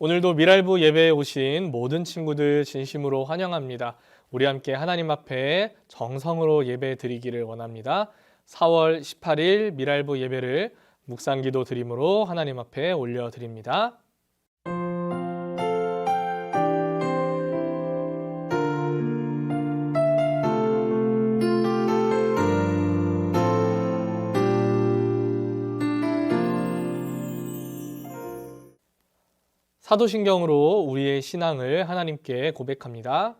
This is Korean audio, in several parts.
오늘도 미랄부 예배에 오신 모든 친구들 진심으로 환영합니다. 우리 함께 하나님 앞에 정성으로 예배 드리기를 원합니다. 4월 18일 미랄부 예배를 묵상기도 드림으로 하나님 앞에 올려드립니다. 사도신경으로 우리의 신앙을 하나님께 고백합니다.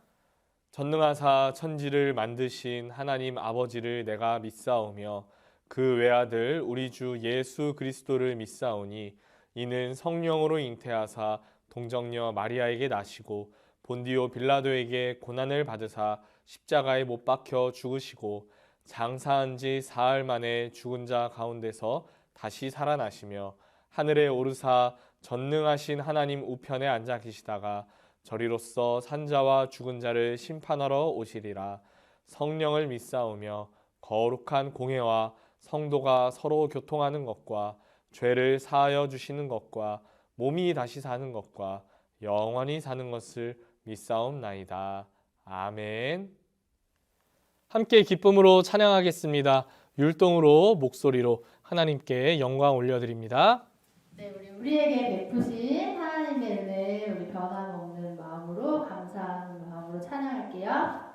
전능하사 천지를 만드신 하나님 아버지를 내가 믿사오며 그 외아들 우리 주 예수 그리스도를 믿사오니 이는 성령으로 잉태하사 동정녀 마리아에게 나시고 본디오 빌라도에게 고난을 받으사 십자가에 못 박혀 죽으시고 장사한 지 사흘 만에 죽은 자 가운데서 다시 살아나시며 하늘에 오르사 전능하신 하나님 우편에 앉아 계시다가 저리로서 산자와 죽은 자를 심판하러 오시리라. 성령을 믿사오며 거룩한 공회와 성도가 서로 교통하는 것과 죄를 사하여 주시는 것과 몸이 다시 사는 것과 영원히 사는 것을 믿사옵나이다. 아멘. 함께 기쁨으로 찬양하겠습니다. 율동으로 목소리로 하나님께 영광 올려드립니다. 네, 우리에게 베푸신 하나님의 은혜 우리 변함없는 마음으로 감사하는 마음으로 찬양할게요.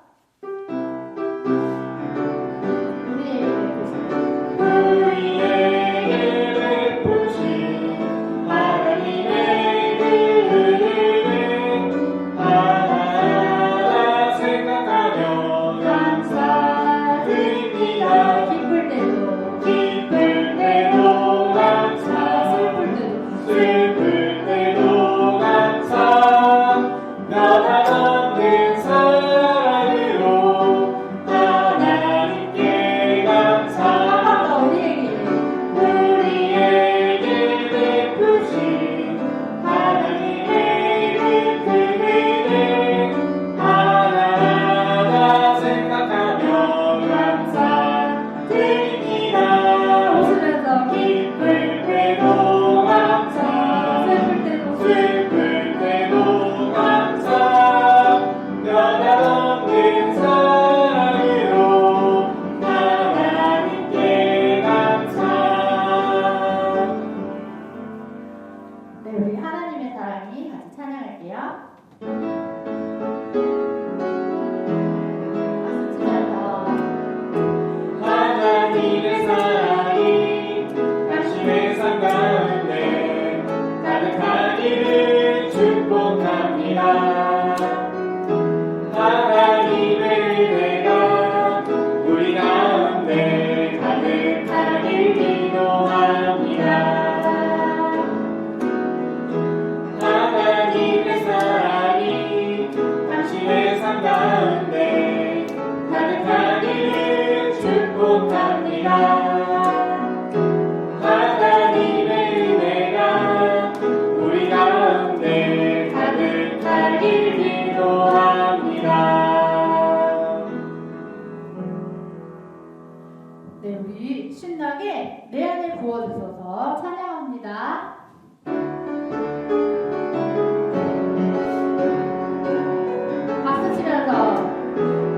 네, 우리 신나게 내 안에 부어주셔서 찬양합니다. 박수 치면서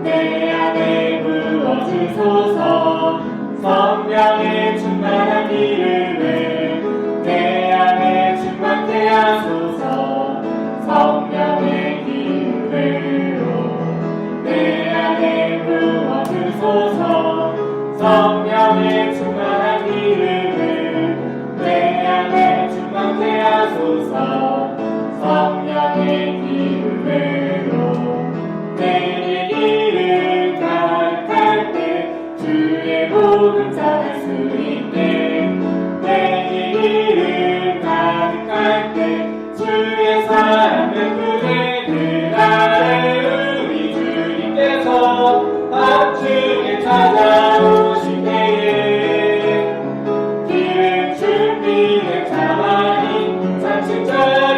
내 안에 부어주소서 성령의 충만한 기름을 내 안에 충만케 하소서 성령의 기름으로 내 안에 부어주소서 성령의 충만한 기름을 내 안에 충만케 하소서 성령의 기름으로 내 길을 가득할 때 주의 복음 전할 수 있게 내 길을 가득할 때 주의 사랑 베푸네 그날에 우리 주님께서 밤중에 찾아오신 때에 기름 준비된 자만이 찬송자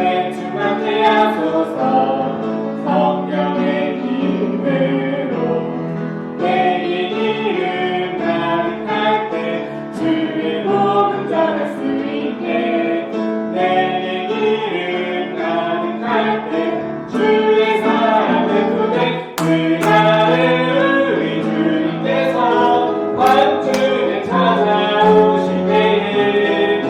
안에 충만케 하소서. 성령의 기름으로 내 이름 가득할 때 주의 복음 전할 수 있게. 내 이름 가득할 때 주의 사랑을 부대. 그날을 우리 주님께서 환중에 찾아오실 때에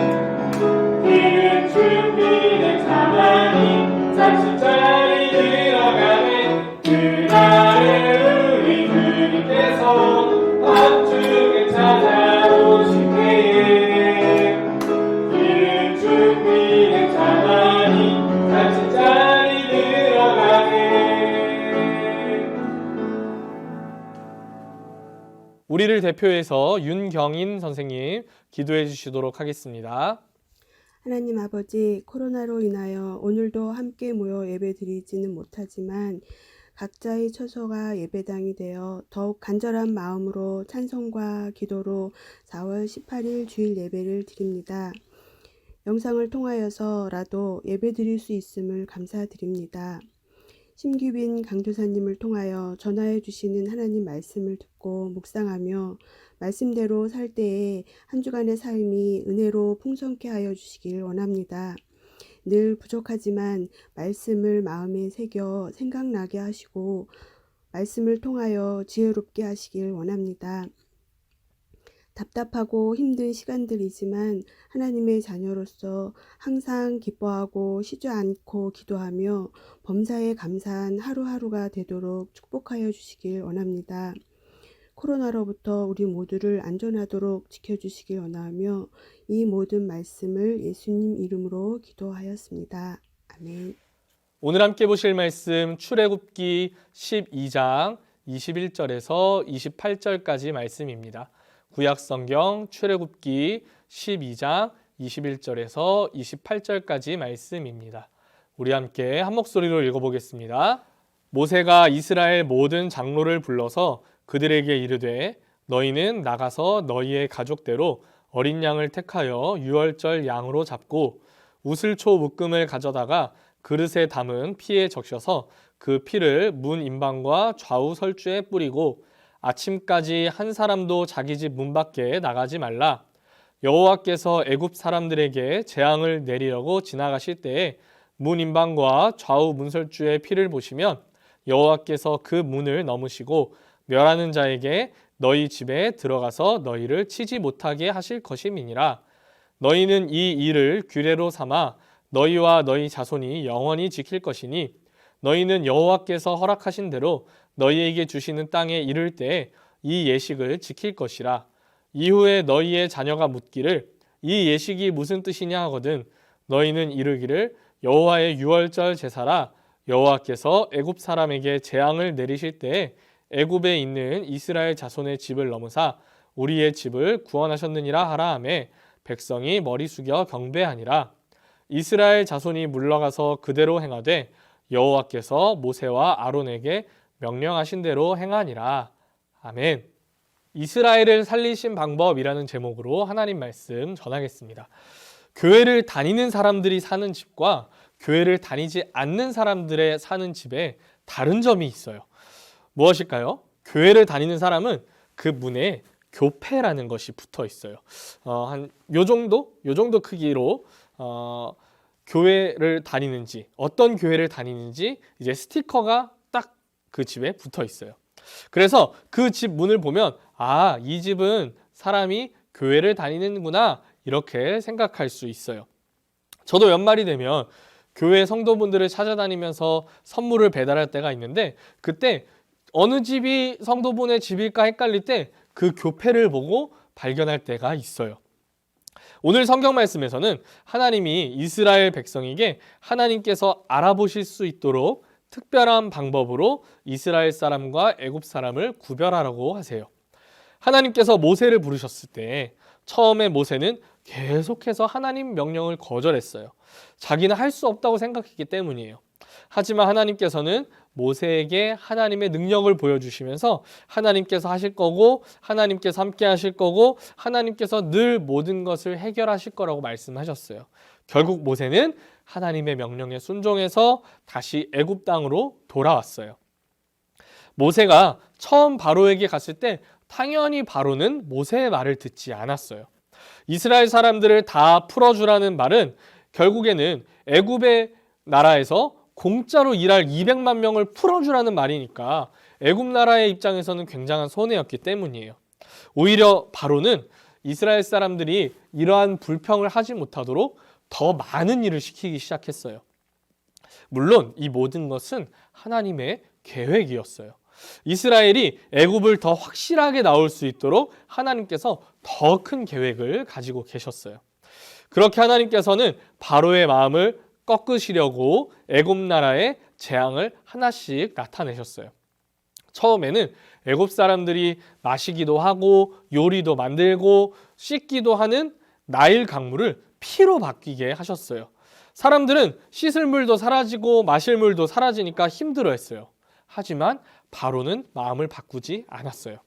이른 준비된 자만이 잠시자리 들어가네. 그날을 우리 주님께서 환중에 찾아오실 때에 이른 준비된 자만이 잠시자리 들어가네. 우리를 대표해서 윤경인 선생님 기도해 주시도록 하겠습니다. 하나님 아버지, 코로나로 인하여 오늘도 함께 모여 예배드리지는 못하지만 각자의 처소가 예배당이 되어 더욱 간절한 마음으로 찬송과 기도로 4월 18일 주일 예배를 드립니다. 영상을 통하여서라도 예배드릴 수 있음을 감사드립니다. 심규빈 강도사님을 통하여 전하해 주시는 하나님 말씀을 듣고 묵상하며 말씀대로 살 때에 한 주간의 삶이 은혜로 풍성케 하여 주시길 원합니다. 늘 부족하지만 말씀을 마음에 새겨 생각나게 하시고 말씀을 통하여 지혜롭게 하시길 원합니다. 답답하고 힘든 시간들이지만 하나님의 자녀로서 항상 기뻐하고 쉬지 않고 기도하며 범사에 감사한 하루하루가 되도록 축복하여 주시길 원합니다. 코로나로부터 우리 모두를 안전하도록 지켜주시길 원하며 이 모든 말씀을 예수님 이름으로 기도하였습니다. 아멘. 오늘 함께 보실 말씀 출애굽기 12장 21절에서 28절까지 말씀입니다. 구약성경 출애굽기 12장 21절에서 28절까지 말씀입니다. 우리 함께 한 목소리로 읽어보겠습니다. 모세가 이스라엘 모든 장로를 불러서 그들에게 이르되 너희는 나가서 너희의 가족대로 어린 양을 택하여 유월절 양으로 잡고 우슬초 묶음을 가져다가 그릇에 담은 피에 적셔서 그 피를 문 임방과 좌우 설주에 뿌리고 아침까지 한 사람도 자기 집 문 밖에 나가지 말라. 여호와께서 애굽 사람들에게 재앙을 내리려고 지나가실 때에 문 임방과 좌우 문설주의 피를 보시면 여호와께서 그 문을 넘으시고 멸하는 자에게 너희 집에 들어가서 너희를 치지 못하게 하실 것임이니라. 너희는 이 일을 규례로 삼아 너희와 너희 자손이 영원히 지킬 것이니 너희는 여호와께서 허락하신 대로 너희에게 주시는 땅에 이를 때에 이 예식을 지킬 것이라. 이후에 너희의 자녀가 묻기를 이 예식이 무슨 뜻이냐 하거든 너희는 이르기를 여호와의 유월절 제사라. 여호와께서 애굽 사람에게 재앙을 내리실 때에 애굽에 있는 이스라엘 자손의 집을 넘으사 우리의 집을 구원하셨느니라 하라 하매 백성이 머리 숙여 경배하니라. 이스라엘 자손이 물러가서 그대로 행하되 여호와께서 모세와 아론에게 명령하신 대로 행하니라. 아멘. 이스라엘을 살리신 방법이라는 제목으로 하나님 말씀 전하겠습니다. 교회를 다니는 사람들이 사는 집과 교회를 다니지 않는 사람들의 사는 집에 다른 점이 있어요. 무엇일까요? 교회를 다니는 사람은 그 문에 교패라는 것이 붙어 있어요. 한 요 정도 크기로 교회를 다니는지 어떤 교회를 다니는지 이제 스티커가 딱 그 집에 붙어 있어요. 그래서 그 집 문을 보면 아, 이 집은 사람이 교회를 다니는구나 이렇게 생각할 수 있어요. 저도 연말이 되면 교회 성도분들을 찾아다니면서 선물을 배달할 때가 있는데 그때 어느 집이 성도분의 집일까 헷갈릴 때 그 교패를 보고 발견할 때가 있어요. 오늘 성경 말씀에서는 하나님이 이스라엘 백성에게 하나님께서 알아보실 수 있도록 특별한 방법으로 이스라엘 사람과 애굽 사람을 구별하라고 하세요. 하나님께서 모세를 부르셨을 때 처음에 모세는 계속해서 하나님 명령을 거절했어요. 자기는 할 수 없다고 생각했기 때문이에요. 하지만 하나님께서는 모세에게 하나님의 능력을 보여주시면서 하나님께서 하실 거고 하나님께서 함께 하실 거고 하나님께서 늘 모든 것을 해결하실 거라고 말씀하셨어요. 결국 모세는 하나님의 명령에 순종해서 다시 애굽 땅으로 돌아왔어요. 모세가 처음 바로에게 갔을 때 당연히 바로는 모세의 말을 듣지 않았어요. 이스라엘 사람들을 다 풀어주라는 말은 결국에는 애굽의 나라에서 공짜로 일할 200만 명을 풀어주라는 말이니까 애굽 나라의 입장에서는 굉장한 손해였기 때문이에요. 오히려 바로는 이스라엘 사람들이 이러한 불평을 하지 못하도록 더 많은 일을 시키기 시작했어요. 물론 이 모든 것은 하나님의 계획이었어요. 이스라엘이 애굽을 더 확실하게 나올 수 있도록 하나님께서 더 큰 계획을 가지고 계셨어요. 그렇게 하나님께서는 바로의 마음을 꺾으시려고 애굽 나라의 재앙을 하나씩 나타내셨어요. 처음에는 애굽 사람들이 마시기도 하고 요리도 만들고 씻기도 하는 나일 강물을 피로 바뀌게 하셨어요. 사람들은 씻을 물도 사라지고 마실 물도 사라지니까 힘들어했어요. 하지만 바로는 마음을 바꾸지 않았어요.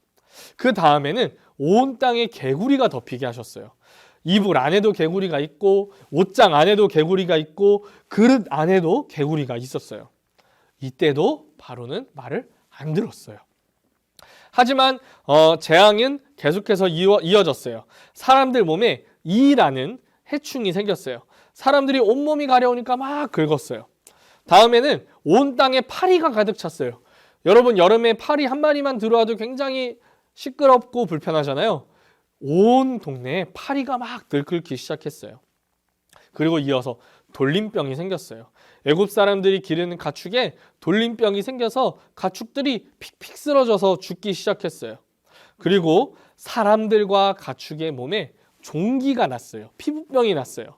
그 다음에는 온 땅에 개구리가 덮이게 하셨어요. 이불 안에도 개구리가 있고 옷장 안에도 개구리가 있고 그릇 안에도 개구리가 있었어요. 이때도 바로는 말을 안 들었어요. 하지만 재앙은 계속해서 이어졌어요. 사람들 몸에 이라는 해충이 생겼어요. 사람들이 온몸이 가려우니까 막 긁었어요. 다음에는 온 땅에 파리가 가득 찼어요. 여러분, 여름에 파리 한 마리만 들어와도 굉장히 시끄럽고 불편하잖아요. 온 동네에 파리가 막 들끓기 시작했어요. 그리고 이어서 돌림병이 생겼어요. 애굽 사람들이 기르는 가축에 돌림병이 생겨서 가축들이 픽픽 쓰러져서 죽기 시작했어요. 그리고 사람들과 가축의 몸에 종기가 났어요. 피부병이 났어요.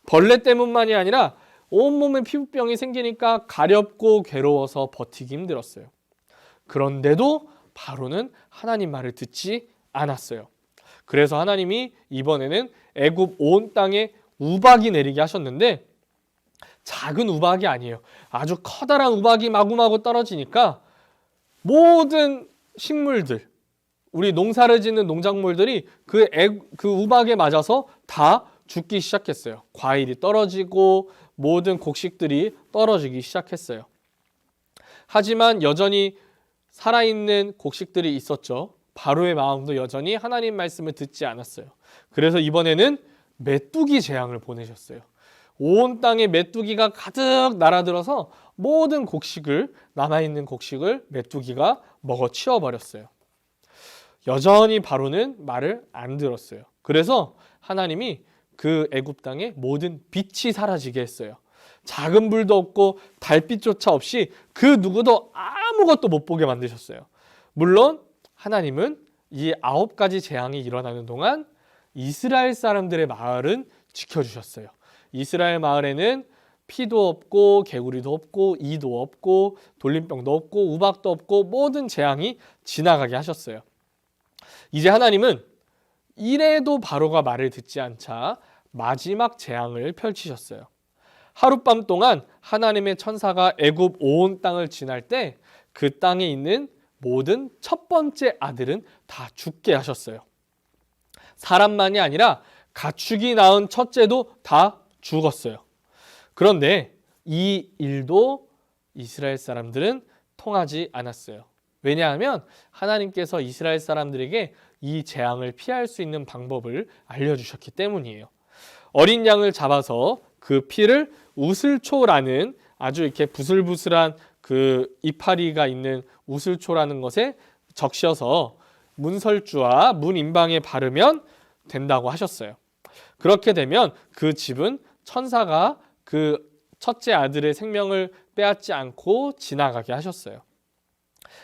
벌레 때문만이 아니라 온몸에 피부병이 생기니까 가렵고 괴로워서 버티기 힘들었어요. 그런데도 바로는 하나님 말을 듣지 않았어요. 그래서 하나님이 이번에는 애굽 온 땅에 우박이 내리게 하셨는데 작은 우박이 아니에요. 아주 커다란 우박이 마구마구 떨어지니까 모든 식물들, 우리 농사를 짓는 농작물들이 그 우박에 맞아서 다 죽기 시작했어요. 과일이 떨어지고 모든 곡식들이 떨어지기 시작했어요. 하지만 여전히 살아있는 곡식들이 있었죠. 바로의 마음도 여전히 하나님 말씀을 듣지 않았어요. 그래서 이번에는 메뚜기 재앙을 보내셨어요. 온 땅에 메뚜기가 가득 날아들어서 모든 곡식을, 남아있는 곡식을 메뚜기가 먹어 치워버렸어요. 여전히 바로는 말을 안 들었어요. 그래서 하나님이 그 애굽 땅에 모든 빛이 사라지게 했어요. 작은 불도 없고 달빛조차 없이 그 누구도 아무것도 못 보게 만드셨어요. 물론 하나님은 이 9가지 재앙이 일어나는 동안 이스라엘 사람들의 마을은 지켜주셨어요. 이스라엘 마을에는 피도 없고 개구리도 없고 이도 없고 돌림병도 없고 우박도 없고 모든 재앙이 지나가게 하셨어요. 이제 하나님은 이래도 바로가 말을 듣지 않자 마지막 재앙을 펼치셨어요. 하룻밤 동안 하나님의 천사가 애굽 온 땅을 지날 때 그 땅에 있는 모든 첫 번째 아들은 다 죽게 하셨어요. 사람만이 아니라 가축이 낳은 첫째도 다 죽었어요. 그런데 이 일도 이스라엘 사람들은 통하지 않았어요. 왜냐하면 하나님께서 이스라엘 사람들에게 이 재앙을 피할 수 있는 방법을 알려주셨기 때문이에요. 어린 양을 잡아서 그 피를 우슬초라는 아주 이렇게 부슬부슬한 그 이파리가 있는 우슬초라는 것에 적셔서 문설주와 문 인방에 바르면 된다고 하셨어요. 그렇게 되면 그 집은 천사가 그 첫째 아들의 생명을 빼앗지 않고 지나가게 하셨어요.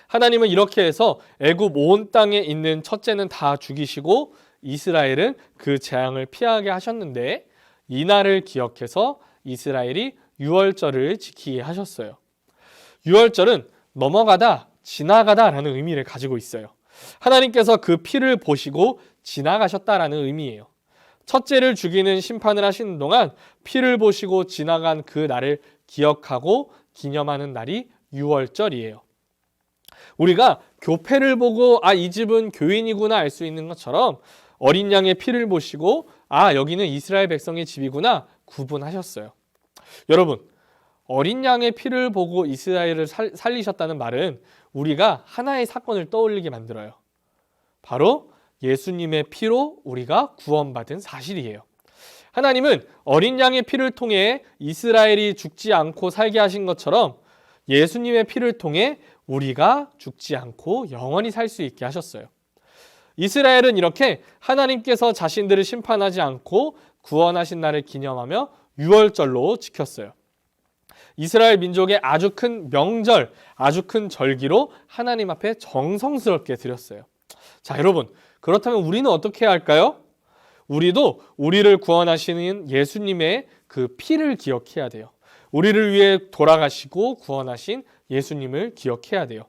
하나님은 이렇게 해서 애굽 온 땅에 있는 첫째는 다 죽이시고 이스라엘은 그 재앙을 피하게 하셨는데 이날을 기억해서 이스라엘이 유월절을 지키게 하셨어요. 유월절은 넘어가다, 지나가다라는 의미를 가지고 있어요. 하나님께서 그 피를 보시고 지나가셨다라는 의미예요. 첫째를 죽이는 심판을 하시는 동안 피를 보시고 지나간 그 날을 기억하고 기념하는 날이 유월절이에요. 우리가 교패를 보고 이 집은 교인이구나 알 수 있는 것처럼 어린 양의 피를 보시고 여기는 이스라엘 백성의 집이구나 구분하셨어요. 여러분, 어린 양의 피를 보고 이스라엘을 살리셨다는 말은 우리가 하나의 사건을 떠올리게 만들어요. 바로 예수님의 피로 우리가 구원받은 사실이에요. 하나님은 어린 양의 피를 통해 이스라엘이 죽지 않고 살게 하신 것처럼 예수님의 피를 통해 우리가 죽지 않고 영원히 살 수 있게 하셨어요. 이스라엘은 이렇게 하나님께서 자신들을 심판하지 않고 구원하신 날을 기념하며 유월절로 지켰어요. 이스라엘 민족의 아주 큰 명절, 아주 큰 절기로 하나님 앞에 정성스럽게 드렸어요. 자, 여러분, 그렇다면 우리는 어떻게 해야 할까요? 우리도 우리를 구원하시는 예수님의 그 피를 기억해야 돼요. 우리를 위해 돌아가시고 구원하신 예수님을 기억해야 돼요.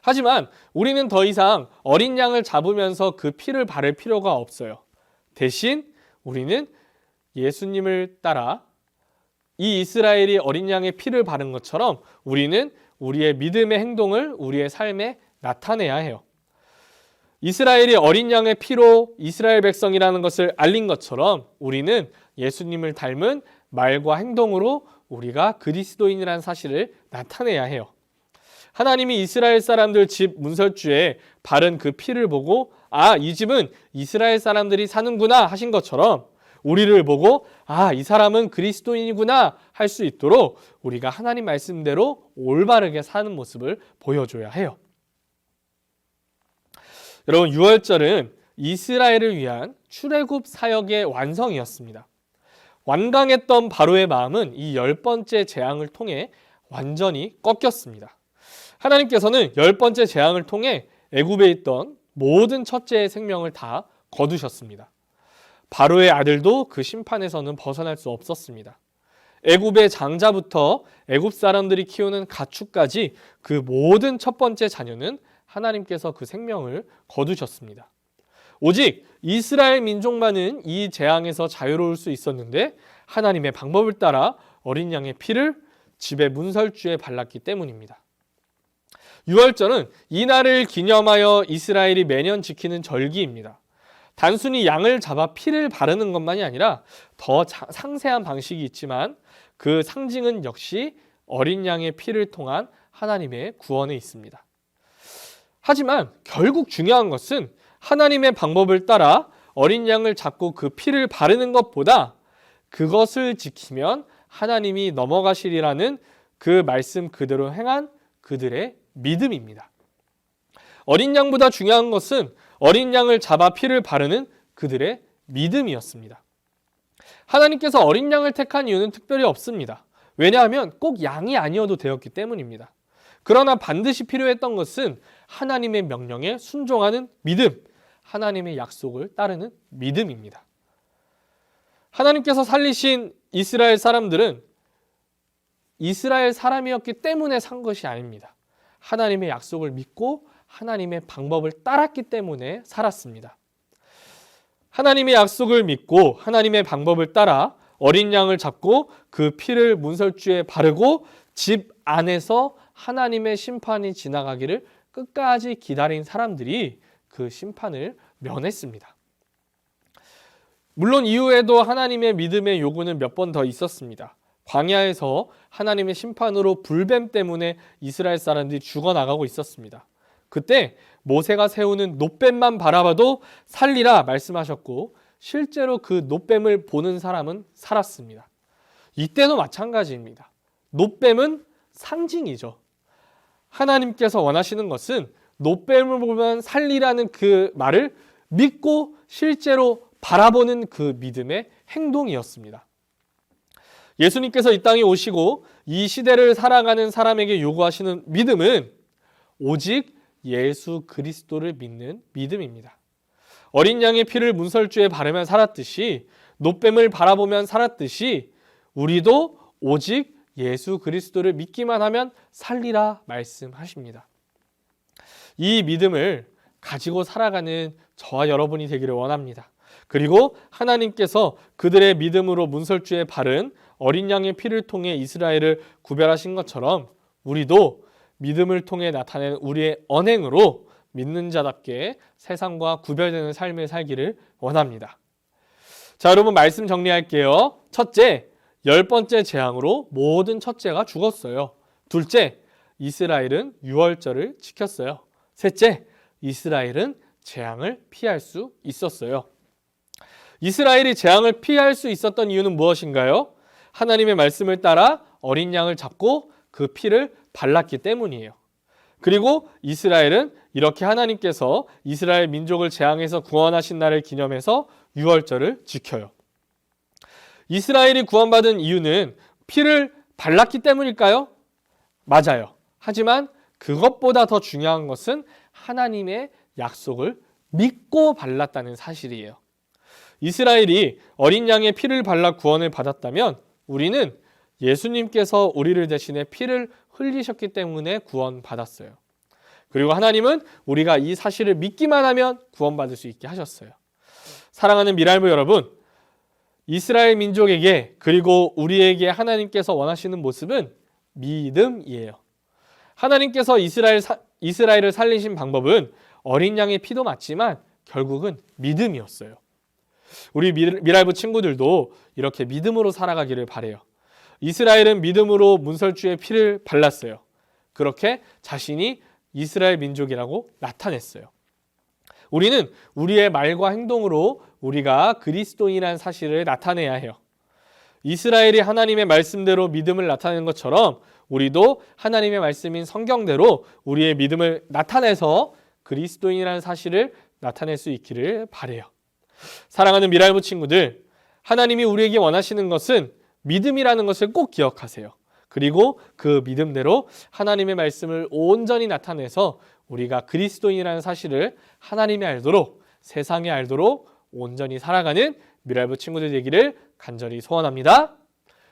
하지만 우리는 더 이상 어린 양을 잡으면서 그 피를 바를 필요가 없어요. 대신 우리는 예수님을 따라 이 이스라엘이 어린 양의 피를 바른 것처럼 우리는 우리의 믿음의 행동을 우리의 삶에 나타내야 해요. 이스라엘이 어린 양의 피로 이스라엘 백성이라는 것을 알린 것처럼 우리는 예수님을 닮은 말과 행동으로 우리가 그리스도인이라는 사실을 나타내야 해요. 하나님이 이스라엘 사람들 집 문설주에 바른 그 피를 보고 이 집은 이스라엘 사람들이 사는구나 하신 것처럼 우리를 보고 이 사람은 그리스도인이구나 할 수 있도록 우리가 하나님 말씀대로 올바르게 사는 모습을 보여줘야 해요. 여러분, 유월절은 이스라엘을 위한 출애굽 사역의 완성이었습니다. 완강했던 바로의 마음은 이 10번째 재앙을 통해 완전히 꺾였습니다. 하나님께서는 10번째 재앙을 통해 애굽에 있던 모든 첫째의 생명을 다 거두셨습니다. 바로의 아들도 그 심판에서는 벗어날 수 없었습니다. 애굽의 장자부터 애굽 사람들이 키우는 가축까지 그 모든 첫 번째 자녀는 하나님께서 그 생명을 거두셨습니다. 오직 이스라엘 민족만은 이 재앙에서 자유로울 수 있었는데 하나님의 방법을 따라 어린 양의 피를 집의 문설주에 발랐기 때문입니다. 유월절은 이 날을 기념하여 이스라엘이 매년 지키는 절기입니다. 단순히 양을 잡아 피를 바르는 것만이 아니라 더 상세한 방식이 있지만 그 상징은 역시 어린 양의 피를 통한 하나님의 구원에 있습니다. 하지만 결국 중요한 것은 하나님의 방법을 따라 어린 양을 잡고 그 피를 바르는 것보다 그것을 지키면 하나님이 넘어가시리라는 그 말씀 그대로 행한 그들의 믿음입니다. 어린 양보다 중요한 것은 어린 양을 잡아 피를 바르는 그들의 믿음이었습니다. 하나님께서 어린 양을 택한 이유는 특별히 없습니다. 왜냐하면 꼭 양이 아니어도 되었기 때문입니다. 그러나 반드시 필요했던 것은 하나님의 명령에 순종하는 믿음, 하나님의 약속을 따르는 믿음입니다. 하나님께서 살리신 이스라엘 사람들은 이스라엘 사람이었기 때문에 산 것이 아닙니다. 하나님의 약속을 믿고 하나님의 방법을 따랐기 때문에 살았습니다. 하나님의 약속을 믿고 하나님의 방법을 따라 어린 양을 잡고 그 피를 문설주에 바르고 집 안에서 하나님의 심판이 지나가기를 끝까지 기다린 사람들이 그 심판을 면했습니다. 물론 이후에도 하나님의 믿음의 요구는 몇 번 더 있었습니다. 광야에서 하나님의 심판으로 불뱀 때문에 이스라엘 사람들이 죽어나가고 있었습니다. 그때 모세가 세우는 놋뱀만 바라봐도 살리라 말씀하셨고 실제로 그 놋뱀을 보는 사람은 살았습니다. 이때도 마찬가지입니다. 놋뱀은 상징이죠. 하나님께서 원하시는 것은 놋뱀을 보면 살리라는 그 말을 믿고 실제로 바라보는 그 믿음의 행동이었습니다. 예수님께서 이 땅에 오시고 이 시대를 살아가는 사람에게 요구하시는 믿음은 오직 예수 그리스도를 믿는 믿음입니다. 어린 양의 피를 문설주에 바르면 살았듯이 놋뱀을 바라보면 살았듯이 우리도 오직 예수 그리스도를 믿기만 하면 살리라 말씀하십니다. 이 믿음을 가지고 살아가는 저와 여러분이 되기를 원합니다. 그리고 하나님께서 그들의 믿음으로 문설주에 바른 어린 양의 피를 통해 이스라엘을 구별하신 것처럼 우리도 믿음을 통해 나타낸 우리의 언행으로 믿는 자답게 세상과 구별되는 삶을 살기를 원합니다. 자, 여러분 말씀 정리할게요. 첫째, 10번째 재앙으로 모든 첫째가 죽었어요. 둘째, 이스라엘은 유월절을 지켰어요. 셋째, 이스라엘은 재앙을 피할 수 있었어요. 이스라엘이 재앙을 피할 수 있었던 이유는 무엇인가요? 하나님의 말씀을 따라 어린 양을 잡고 그 피를 발랐기 때문이에요. 그리고 이스라엘은 이렇게 하나님께서 이스라엘 민족을 재앙에서 구원하신 날을 기념해서 유월절을 지켜요. 이스라엘이 구원받은 이유는 피를 발랐기 때문일까요? 맞아요. 하지만 그것보다 더 중요한 것은 하나님의 약속을 믿고 발랐다는 사실이에요. 이스라엘이 어린 양의 피를 발라 구원을 받았다면 우리는 예수님께서 우리를 대신해 피를 흘리셨기 때문에 구원받았어요. 그리고 하나님은 우리가 이 사실을 믿기만 하면 구원받을 수 있게 하셨어요. 사랑하는 미랄부 여러분, 이스라엘 민족에게 그리고 우리에게 하나님께서 원하시는 모습은 믿음이에요. 하나님께서 이스라엘을 살리신 방법은 어린 양의 피도 맞지만 결국은 믿음이었어요. 우리 미랄부 친구들도 이렇게 믿음으로 살아가기를 바래요. 이스라엘은 믿음으로 문설주의 피를 발랐어요. 그렇게 자신이 이스라엘 민족이라고 나타냈어요. 우리는 우리의 말과 행동으로 우리가 그리스도인이라는 사실을 나타내야 해요. 이스라엘이 하나님의 말씀대로 믿음을 나타내는 것처럼 우리도 하나님의 말씀인 성경대로 우리의 믿음을 나타내서 그리스도인이라는 사실을 나타낼 수 있기를 바라요. 사랑하는 미랄부 친구들, 하나님이 우리에게 원하시는 것은 믿음이라는 것을 꼭 기억하세요. 그리고 그 믿음대로 하나님의 말씀을 온전히 나타내서 우리가 그리스도인이라는 사실을 하나님이 알도록, 세상이 알도록 온전히 살아가는 미랄부 친구들 되기를 간절히 소원합니다.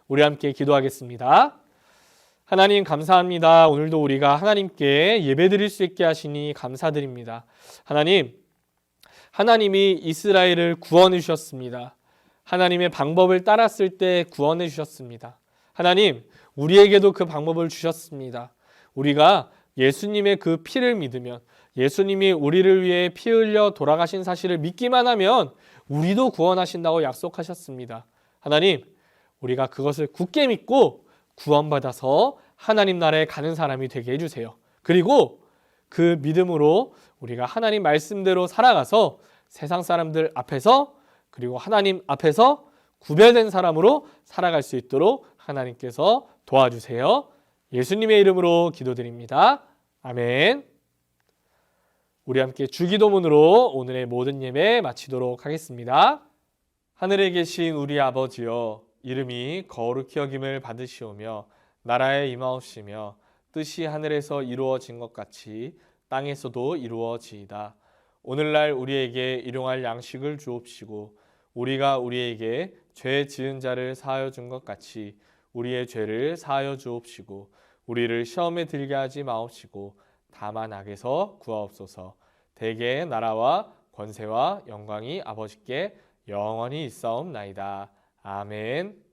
우리 함께 기도하겠습니다. 하나님 감사합니다. 오늘도 우리가 하나님께 예배드릴 수 있게 하시니 감사드립니다. 하나님이 이스라엘을 구원해 주셨습니다. 하나님의 방법을 따랐을 때 구원해 주셨습니다. 하나님, 우리에게도 그 방법을 주셨습니다. 우리가 예수님의 그 피를 믿으면, 예수님이 우리를 위해 피 흘려 돌아가신 사실을 믿기만 하면 우리도 구원하신다고 약속하셨습니다. 하나님, 우리가 그것을 굳게 믿고 구원받아서 하나님 나라에 가는 사람이 되게 해주세요. 그리고 그 믿음으로 우리가 하나님 말씀대로 살아가서 세상 사람들 앞에서 그리고 하나님 앞에서 구별된 사람으로 살아갈 수 있도록 하나님께서 도와주세요. 예수님의 이름으로 기도드립니다. 아멘. 우리 함께 주기도문으로 오늘의 모든 예배 마치도록 하겠습니다. 하늘에 계신 우리 아버지여, 이름이 거룩히 여김을 받으시오며 나라에 임하옵시며 뜻이 하늘에서 이루어진 것 같이 땅에서도 이루어지이다. 오늘날 우리에게 일용할 양식을 주옵시고 우리가 우리에게 죄 지은 자를 사하여 준 것 같이 우리의 죄를 사하여 주옵시고 우리를 시험에 들게 하지 마옵시고 다만 악에서 구하옵소서. 대개의 나라와 권세와 영광이 아버지께 영원히 있사옵나이다. 아멘.